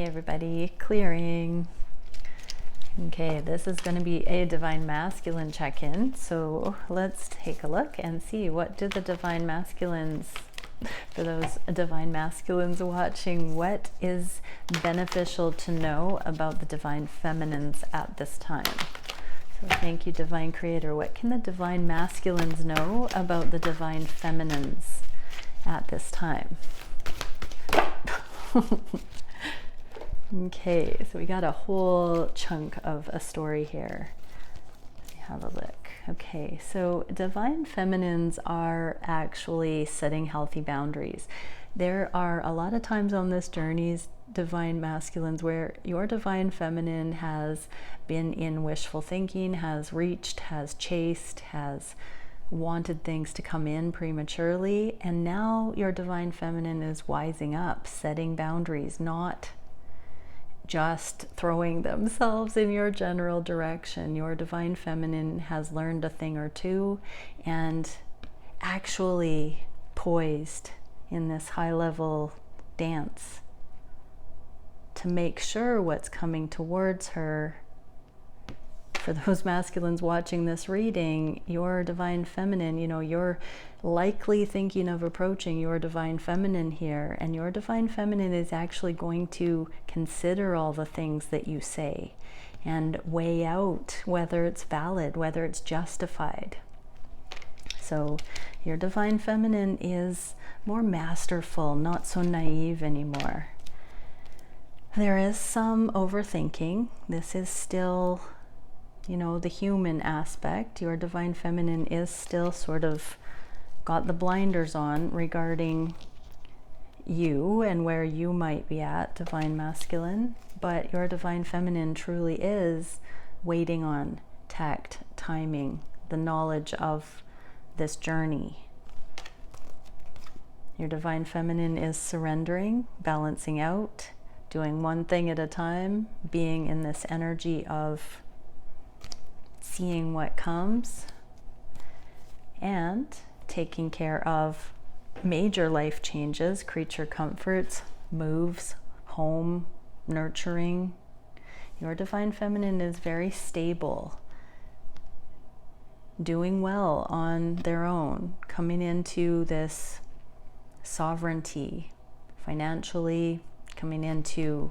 Hey everybody, clearing. Okay, this is going to be a Divine Masculine check-in. So let's take a look and see, what do the Divine Masculines, for those Divine Masculines watching, what is beneficial to know about the Divine Feminines at this time? So thank you, Divine Creator. What can the Divine Masculines know about the Divine Feminines at this time? Okay, so we got a whole chunk of a story here. Let me have a look. Okay, so Divine Feminines are actually setting healthy boundaries. There are a lot of times on this journey, Divine Masculines, where your Divine Feminine has been in wishful thinking, has reached, has chased, has wanted things to come in prematurely, and now your Divine Feminine is wising up, setting boundaries, not just throwing themselves in your general direction. Your Divine Feminine has learned a thing or two and actually poised in this high-level dance to make sure what's coming towards her. For those masculines watching this reading, your Divine Feminine, you know, you're likely thinking of approaching your Divine Feminine here, and your Divine Feminine is actually going to consider all the things that you say and weigh out whether it's valid, whether it's justified. So your Divine Feminine is more masterful, not so naive anymore. There is some overthinking. This is still, you know, the human aspect. Your Divine Feminine is still sort of got the blinders on regarding you and where you might be at, Divine Masculine, but your Divine Feminine truly is waiting on tact, timing, the knowledge of this journey. Your Divine Feminine is surrendering, balancing out, doing one thing at a time, being in this energy of seeing what comes and taking care of major life changes, creature comforts, moves, home, nurturing. Your Divine Feminine is very stable, doing well on their own, coming into this sovereignty financially, coming into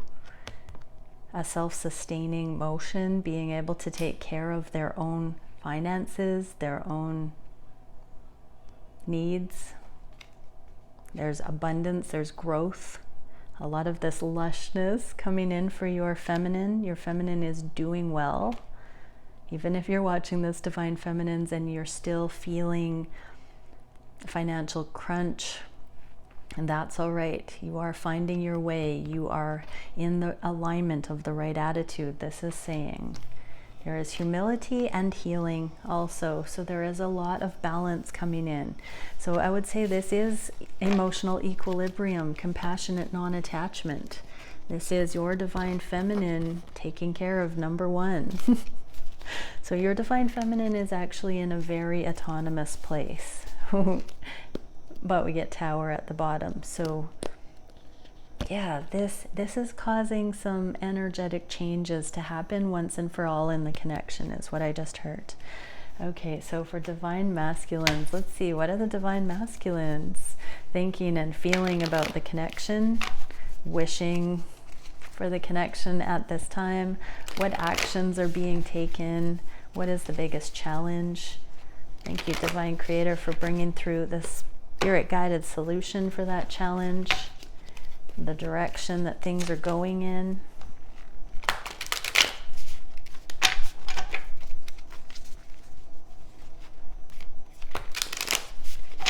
a self-sustaining motion, being able to take care of their own finances, their own needs. There's abundance, there's growth, a lot of this lushness coming in for your feminine. Your feminine is doing well. Even if you're watching this, Divine Feminines, and you're still feeling financial crunch, and that's all right. You are finding your way. You are in the alignment of the right attitude. This is saying there is humility and healing also. So there is a lot of balance coming in. So I would say this is emotional equilibrium, compassionate non-attachment. This is your Divine Feminine taking care of number one. So your Divine Feminine is actually in a very autonomous place. But we get Tower at the bottom. So yeah, this is causing some energetic changes to happen once and for all in the connection, is what I just heard. Okay, so for Divine Masculines, let's see, what are the Divine Masculines thinking and feeling about the connection, wishing for the connection at this time? What actions are being taken? What is the biggest challenge? Thank you, Divine Creator, for bringing through this spirit-guided solution for that challenge, the direction that things are going in.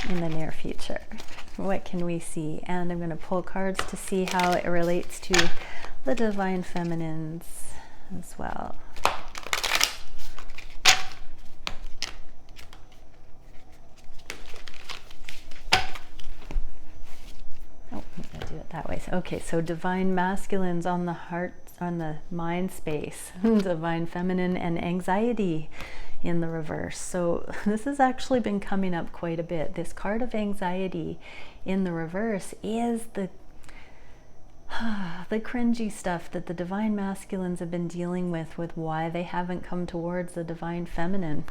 In the near future, what can we see? And I'm going to pull cards to see how it relates to the Divine Feminines as well. That way. Okay, so Divine Masculines on the heart, on the mind space, Divine Feminine, and anxiety in the reverse. So this has actually been coming up quite a bit. This card of anxiety in the reverse is the the cringy stuff that the divine masculines have been dealing with why they haven't come towards the divine feminine,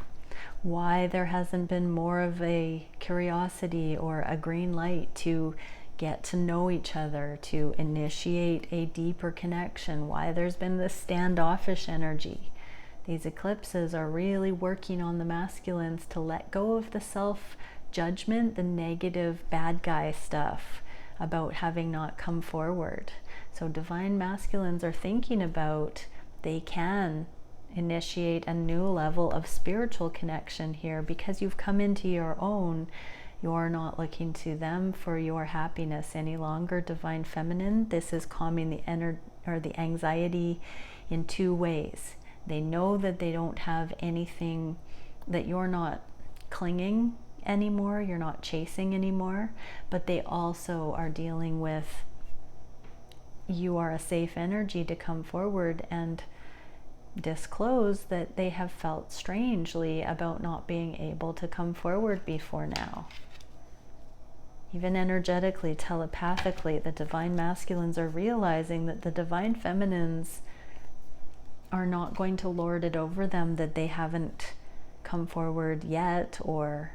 why there hasn't been more of a curiosity or a green light to get to know each other, to initiate a deeper connection, why there's been this standoffish energy. These eclipses are really working on the masculines to let go of the self-judgment, the negative bad guy stuff about having not come forward. So divine masculines are thinking about they can initiate a new level of spiritual connection here because you've come into your own. You're not looking to them for your happiness any longer, divine feminine. This is calming the anxiety in two ways. They know that they don't have anything, that you're not clinging anymore, you're not chasing anymore, but they also are dealing with you are a safe energy to come forward and disclose that they have felt strangely about not being able to come forward before now. Even energetically, telepathically, the divine masculines are realizing that the divine feminines are not going to lord it over them, that they haven't come forward yet or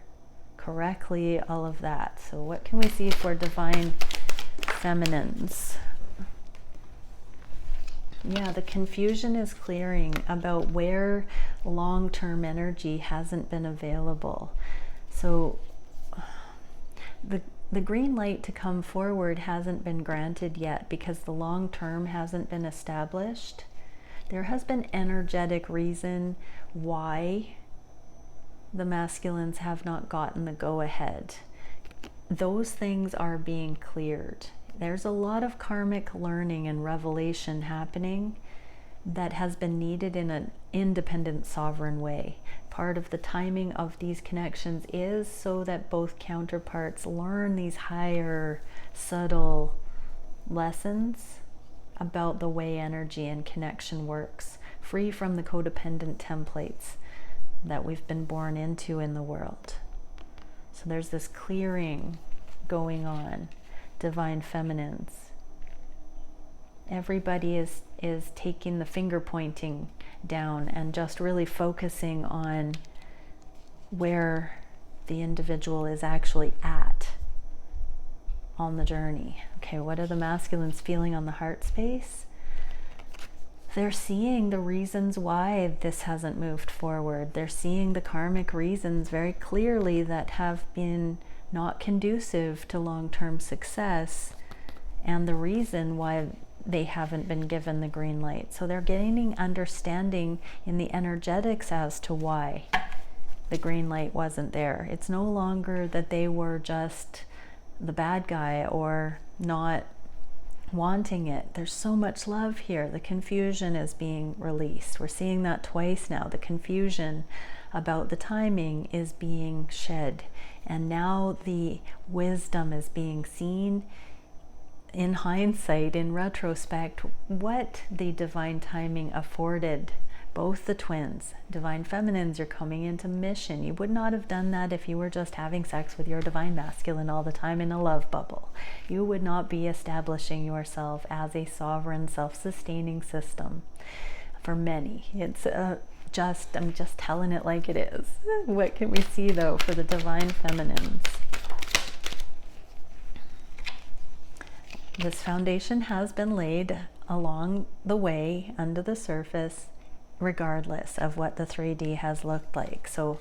correctly, all of that. So what can we see for divine feminines? Yeah, the confusion is clearing about where long-term energy hasn't been available. So the green light to come forward hasn't been granted yet because the long-term hasn't been established. There has been energetic reason why the masculines have not gotten the go-ahead. Those things are being cleared. There's a lot of karmic learning and revelation happening that has been needed in an independent, sovereign way. Part of the timing of these connections is so that both counterparts learn these higher, subtle lessons about the way energy and connection works, free from the codependent templates that we've been born into in the world. So there's this clearing going on, divine feminines. Everybody is taking the finger pointing down and just really focusing on where the individual is actually at on the journey. Okay, what are the masculines feeling on the heart space? They're seeing the reasons why this hasn't moved forward. They're seeing the karmic reasons very clearly that have been not conducive to long-term success, and the reason why they haven't been given the green light. So they're gaining understanding in the energetics as to why the green light wasn't there. It's no longer that they were just the bad guy or not wanting it. There's so much love here. The confusion is being released. We're seeing that twice now. The confusion about the timing is being shed, and now the wisdom is being seen in hindsight, in retrospect, what the divine timing afforded both the twins. Divine feminines, you're coming into mission. You would not have done that if you were just having sex with your divine masculine all the time in a love bubble. You would not be establishing yourself as a sovereign, self-sustaining system. For many, it's I'm just telling it like it is. What can we see though for the divine feminines? This foundation has been laid along the way, under the surface, regardless of what the 3D has looked like. So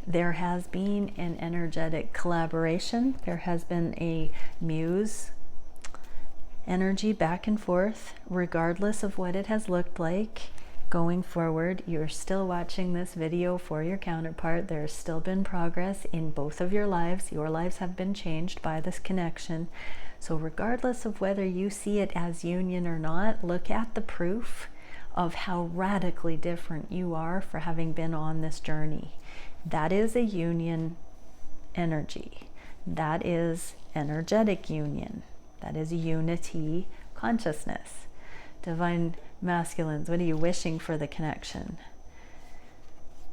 there has been an energetic collaboration. There has been a muse energy back and forth, regardless of what it has looked like. Going forward, you're still watching this video for your counterpart. There's still been progress in both of your lives. Your lives have been changed by this connection. So regardless of whether you see it as union or not, look at the proof of how radically different you are for having been on this journey. That is a union energy. That is energetic union. That is unity consciousness. Divine masculines, what are you wishing for the connection?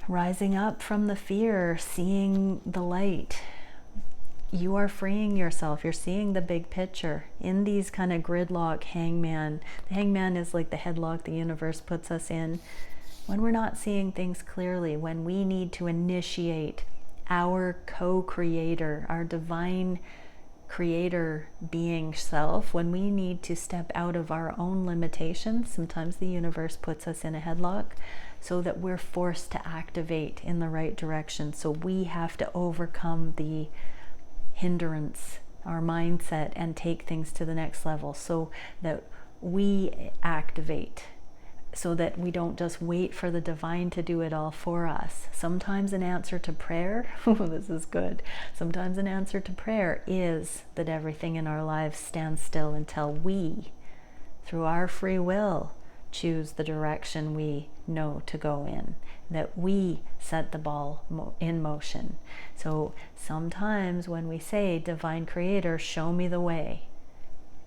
Rising up from the fear, seeing the light, you are freeing yourself. You're seeing the big picture in these kind of gridlock hangman. The hangman is like the headlock the universe puts us in when we're not seeing things clearly, when we need to initiate our co-creator, our divine creator being self, when we need to step out of our own limitations. Sometimes the universe puts us in a headlock so that we're forced to activate in the right direction. So we have to overcome the hindrance, our mindset, and take things to the next level so that we activate, so that we don't just wait for the divine to do it all for us. Sometimes an answer to prayer, this is good, sometimes an answer to prayer is that everything in our lives stands still until we, through our free will, choose the direction we know to go in, that we set the ball in motion. So sometimes when we say, Divine Creator, show me the way,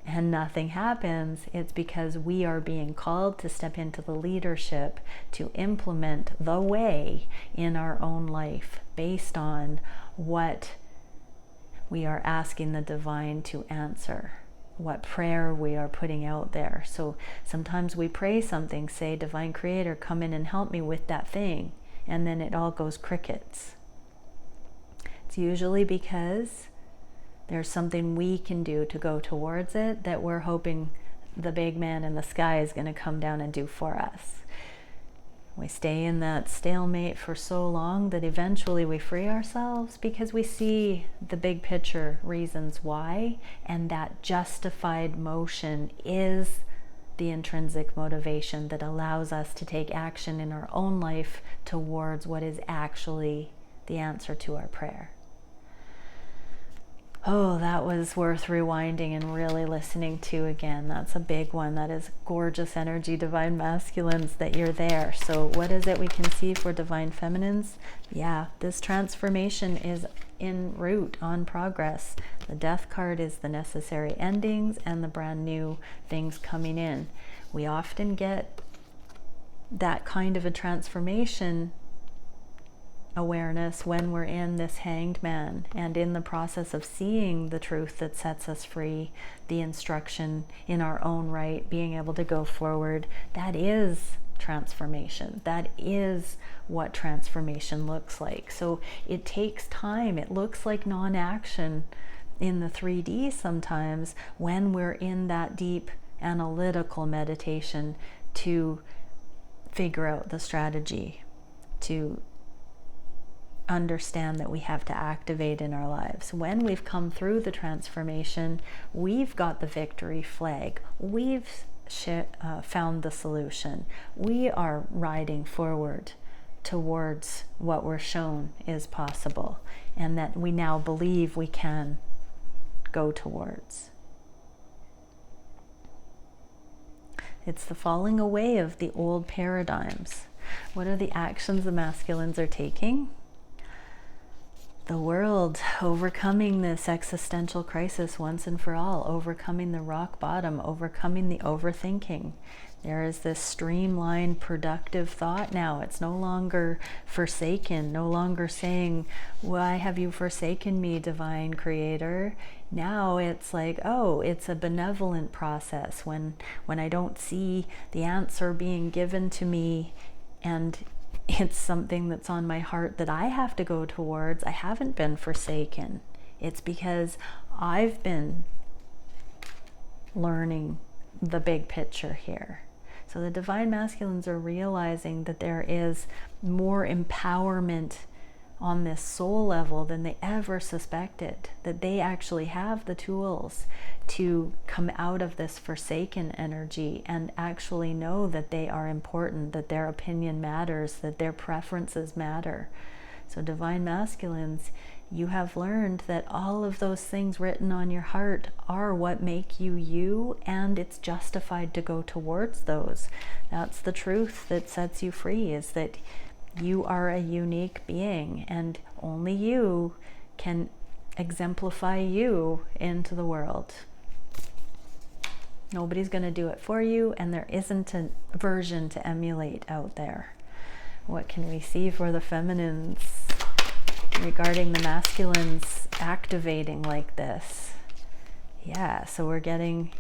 and nothing happens, it's because we are being called to step into the leadership to implement the way in our own life based on what we are asking the divine to answer, what prayer we are putting out there. So sometimes we pray something, say, Divine Creator, come in and help me with that thing, and then it all goes crickets. It's usually because there's something we can do to go towards it that we're hoping the big man in the sky is going to come down and do for us. We stay in that stalemate for so long that eventually we free ourselves because we see the big picture reasons why, and that justified motion is the intrinsic motivation that allows us to take action in our own life towards what is actually the answer to our prayer. Oh, that was worth rewinding and really listening to again. That's a big one. That is gorgeous energy, divine masculines, that you're there. So what is it we can see for divine feminines? Yeah, this transformation is en route, on progress. The death card is the necessary endings and the brand new things coming in. We often get that kind of a transformation awareness when we're in this hanged man and in the process of seeing the truth that sets us free, the instruction in our own right, being able to go forward. That is transformation. That is what transformation looks like. So it takes time. It looks like non-action in the 3D sometimes when we're in that deep analytical meditation to figure out the strategy, to understand that we have to activate in our lives. When we've come through the transformation, we've got the victory flag. We've found the solution. We are riding forward towards what we're shown is possible and that we now believe we can go towards. It's the falling away of the old paradigms. What are the actions the masculines are taking? The world, overcoming this existential crisis once and for all, overcoming the rock bottom, overcoming the overthinking. There is this streamlined, productive thought now. It's no longer forsaken, no longer saying, why have you forsaken me, Divine Creator? Now it's like, oh, it's a benevolent process. When I don't see the answer being given to me and it's something that's on my heart that I have to go towards, I haven't been forsaken. It's because I've been learning the big picture here. So the divine masculines are realizing that there is more empowerment on this soul level than they ever suspected, that they actually have the tools to come out of this forsaken energy and actually know that they are important, that their opinion matters, that their preferences matter. So divine masculines, you have learned that all of those things written on your heart are what make you you, and it's justified to go towards those. That's the truth that sets you free, is that you are a unique being and only you can exemplify you into the world. Nobody's going to do it for you, and there isn't a version to emulate out there. What can we see for the feminines? regarding the masculines activating like this. Yeah, so we're getting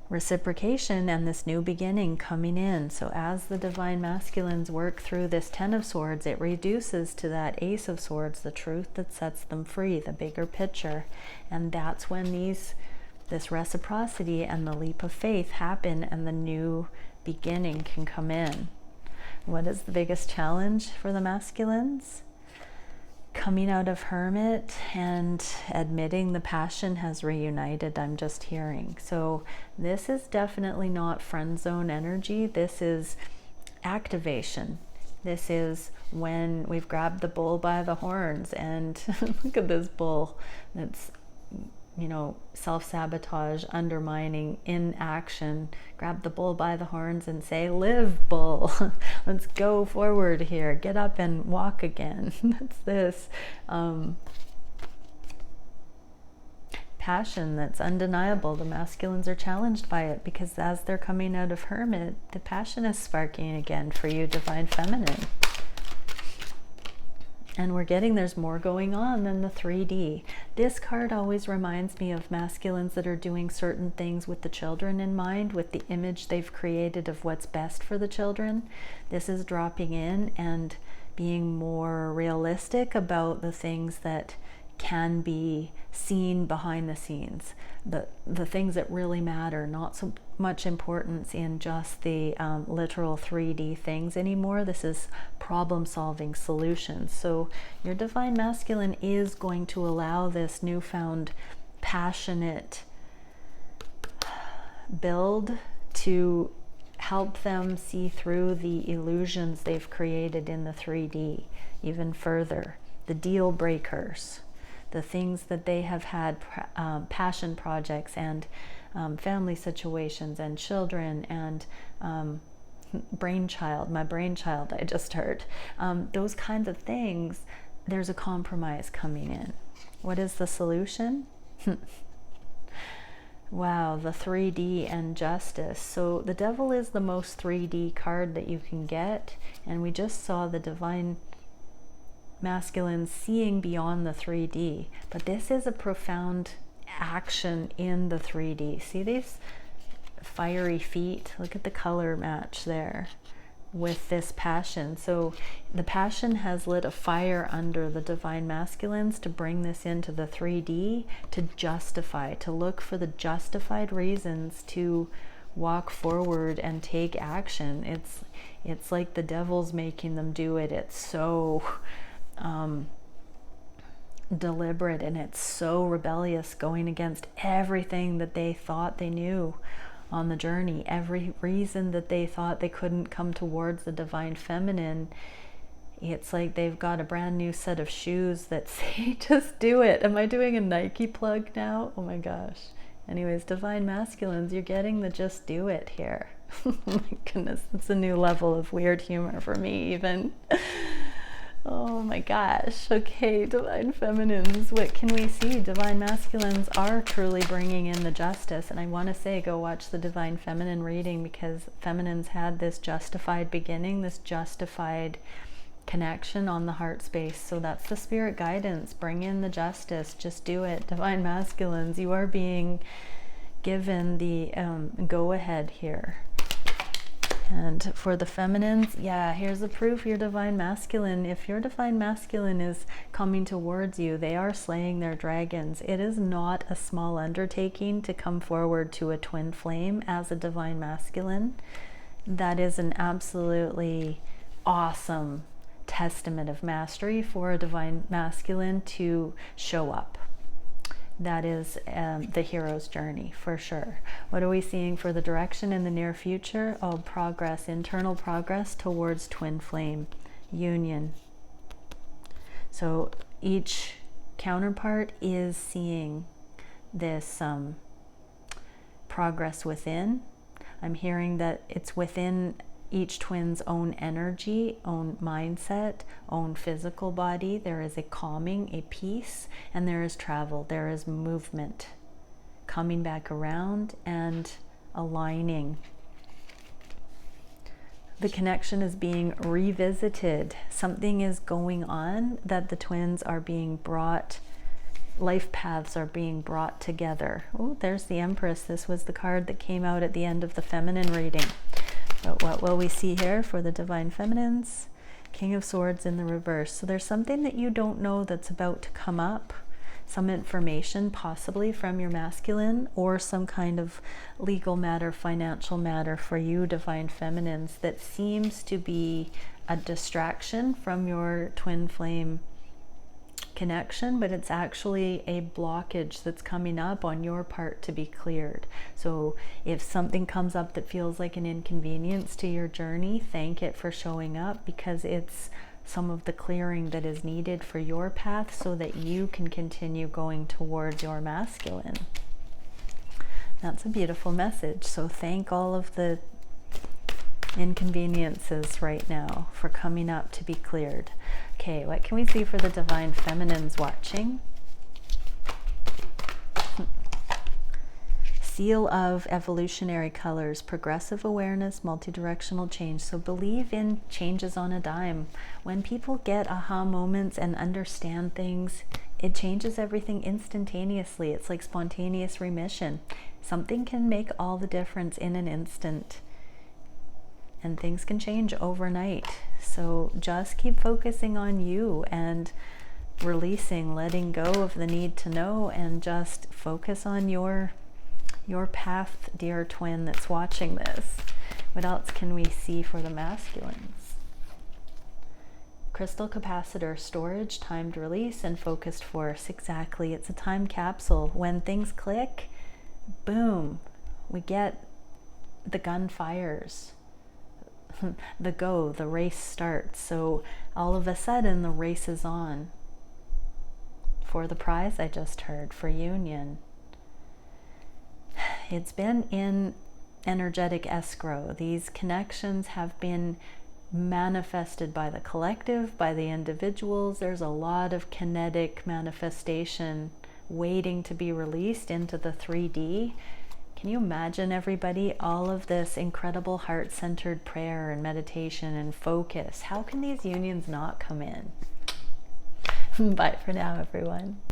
reciprocation and this new beginning coming in. So as the divine masculines work through this 10 of Swords, it reduces to that Ace of Swords, the truth that sets them free, the bigger picture. And that's when this reciprocity and the leap of faith happen and the new beginning can come in. What is the biggest challenge for the masculines? Coming out of Hermit and admitting the passion has reunited, I'm just hearing. So this is definitely not friend zone energy. This is activation. This is when we've grabbed the bull by the horns and look at this bull that's, you know, self-sabotage, undermining, inaction. Grab the bull by the horns and say, live, bull. Let's go forward here. Get up and walk again. That's this passion that's undeniable. The masculines are challenged by it because as they're coming out of Hermit, the passion is sparking again for you, Divine Feminine. And we're getting there's more going on than the 3D. This card always reminds me of masculines that are doing certain things with the children in mind, with the image they've created of what's best for the children. This is dropping in and being more realistic about the things that can be seen behind the scenes, the things that really matter, not so much importance in just the literal 3D things anymore. This is problem solving solutions. So your divine masculine is going to allow this newfound passionate build to help them see through the illusions they've created in the 3D even further, the deal breakers, the things that they have had passion projects and family situations and children and my brainchild I just heard. Those kinds of things, there's a compromise coming in. What is the solution? Wow, the 3D and justice. So the devil is the most 3D card that you can get, and we just saw the divine masculine seeing beyond the 3D, but this is a profound action in the 3D. See these fiery feet? Look at the color match there with this passion. So the passion has lit a fire under the divine masculines to bring this into the 3D, to justify, to look for the justified reasons to walk forward and take action. It's like the devil's making them do it. It's so deliberate, and it's so rebellious, going against everything that they thought they knew on the journey, every reason that they thought they couldn't come towards the divine feminine. It's like they've got a brand new set of shoes that say just do it. Am I doing a Nike plug now? Oh my gosh. Anyways, divine masculines, you're getting the just do it here. Oh my goodness, that's a new level of weird humor for me even. Oh my gosh. Okay, divine feminines, what can we see? Divine masculines are truly bringing in the justice. And I want to say, go watch the divine feminine reading, because feminines had this justified beginning, this justified connection on the heart space. So that's the spirit guidance. Bring in the justice. Just do it. Divine masculines, you are being given the go ahead here. And for the feminines, yeah, here's the proof you're divine masculine. If your divine masculine is coming towards you, they are slaying their dragons. It is not a small undertaking to come forward to a twin flame as a divine masculine. That is an absolutely awesome testament of mastery for a divine masculine to show up. That is the hero's journey for sure. What are we seeing for the direction in the near future? Oh, progress, internal progress towards twin flame union. So each counterpart is seeing this progress within. I'm hearing that it's within each twin's own energy, own mindset, own physical body. There is a calming, a peace, and there is travel. There is movement, coming back around and aligning. The connection is being revisited. Something is going on that the twins are being brought, life paths are being brought together. Oh, there's the Empress. This was the card that came out at the end of the feminine reading. But what will we see here for the Divine Feminines? King of Swords in the reverse. So there's something that you don't know that's about to come up. Some information possibly from your masculine, or some kind of legal matter, financial matter for you, Divine Feminines, that seems to be a distraction from your twin flame connection, but it's actually a blockage that's coming up on your part to be cleared. So if something comes up that feels like an inconvenience to your journey, thank it for showing up, because it's some of the clearing that is needed for your path so that you can continue going towards your masculine. That's a beautiful message. So thank all of the inconveniences right now for coming up to be cleared. Okay, what can we see for the Divine Feminines watching? Seal of evolutionary colors, progressive awareness, multidirectional change. So believe in changes on a dime. When people get aha moments and understand things, it changes everything instantaneously. It's like spontaneous remission. Something can make all the difference in an instant, and things can change overnight. So just keep focusing on you and releasing, letting go of the need to know, and just focus on your path, dear twin that's watching this. What else can we see for the masculines? Crystal capacitor, storage, timed release, and focused force. Exactly, it's a time capsule. When things click, boom, we get the gun fires, the race starts. So all of a sudden the race is on for the prize I just heard, for union. It's been in energetic escrow. These connections have been manifested by the collective, by the individuals. There's a lot of kinetic manifestation waiting to be released into the 3D. Can you imagine, everybody, all of this incredible heart-centered prayer and meditation and focus? How can these unions not come in? Bye for now, everyone.